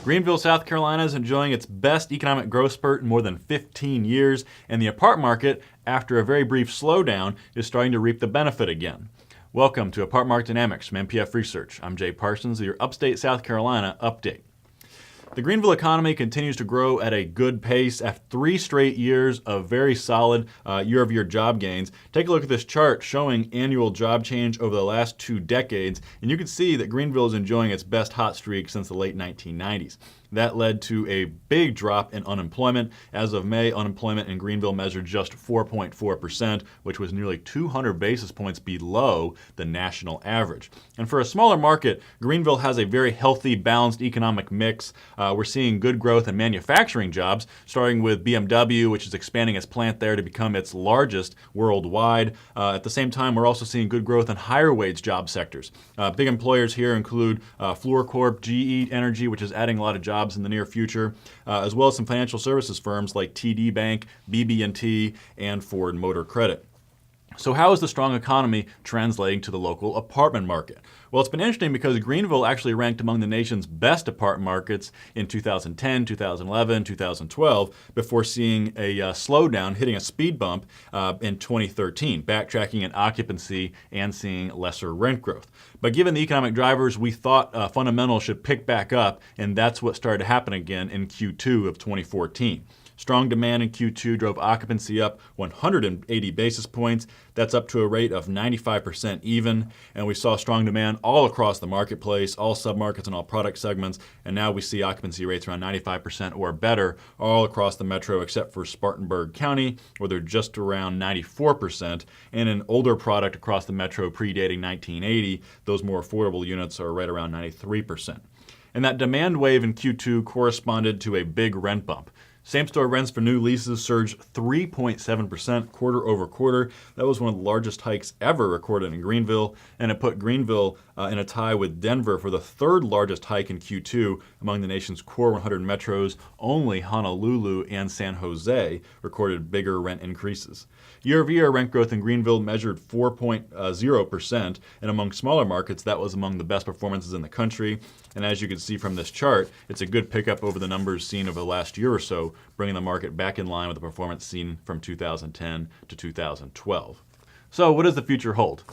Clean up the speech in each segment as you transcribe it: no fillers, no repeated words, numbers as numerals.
Greenville, South Carolina is enjoying its best economic growth spurt in more than 15 years, and the apartment market, after a very brief slowdown, is starting to reap the benefit again. Welcome to Apartment Market Dynamics from NPF Research. I'm Jay Parsons with your Upstate South Carolina update. The Greenville economy continues to grow at a good pace after 3 straight years of very solid year-over-year job gains. Take a look at this chart showing annual job change over the last 2 decades, and you can see that Greenville is enjoying its best hot streak since the late 1990s. That led to a big drop in unemployment. As of May, unemployment in Greenville measured just 4.4%, which was nearly 200 basis points below the national average. And for a smaller market, Greenville has a very healthy, balanced economic mix. We're seeing good growth in manufacturing jobs, starting with BMW, which is expanding its plant there to become its largest worldwide. At the same time, we're also seeing good growth in higher wage job sectors. Big employers here include Fluor Corp, GE Energy, which is adding a lot of jobs in the near future, as well as some financial services firms like TD Bank, BB&T, and Ford Motor Credit. So how is the strong economy translating to the local apartment market? Well, it's been interesting because Greenville actually ranked among the nation's best apartment markets in 2010, 2011, 2012, before seeing a slowdown, hitting a speed bump in 2013, backtracking in occupancy and seeing lesser rent growth. But given the economic drivers, we thought fundamentals should pick back up, and that's what started to happen again in Q2 of 2014. Strong demand in Q2 drove occupancy up 180 basis points. That's up to a rate of 95% even. And we saw strong demand all across the marketplace, all submarkets and all product segments. And now we see occupancy rates around 95% or better all across the metro, except for Spartanburg County, where they're just around 94%. And in older product across the metro predating 1980, those more affordable units are right around 93%. And that demand wave in Q2 corresponded to a big rent bump. Same-store rents for new leases surged 3.7% quarter over quarter. That was one of the largest hikes ever recorded in Greenville, and it put Greenville in a tie with Denver for the 3rd largest hike in Q2 among the nation's core 100 metros. Only Honolulu and San Jose recorded bigger rent increases. Year-over-year rent growth in Greenville measured 4.0%, and among smaller markets, that was among the best performances in the country. And as you can see from this chart, it's a good pickup over the numbers seen over the last year or so, bringing the market back in line with the performance seen from 2010 to 2012. So what does the future hold?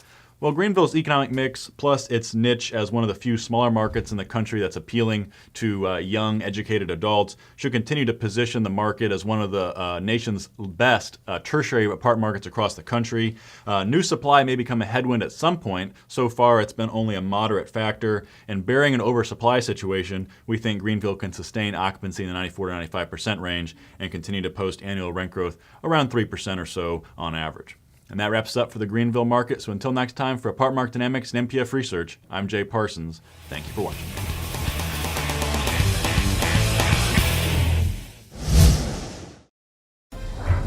Well, Greenville's economic mix, plus its niche as one of the few smaller markets in the country that's appealing to young, educated adults, should continue to position the market as one of the nation's best tertiary apartment markets across the country. New supply may become a headwind at some point. So far, it's been only a moderate factor. And bearing an oversupply situation, we think Greenville can sustain occupancy in the 94 to 95% range and continue to post annual rent growth around 3% or so on average. And that wraps up for the Greenville market. So until next time, for Apartment Market Dynamics and NPF Research, I'm Jay Parsons. Thank you for watching.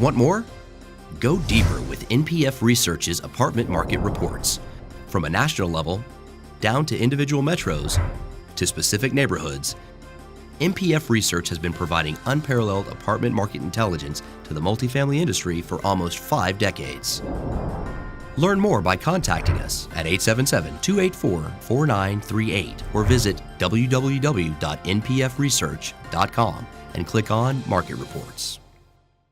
Want more? Go deeper with NPF Research's apartment market reports. From a national level, down to individual metros, to specific neighborhoods, NPF Research has been providing unparalleled apartment market intelligence to the multifamily industry for almost 5 decades. Learn more by contacting us at 877-284-4938 or visit www.npfresearch.com and click on Market Reports.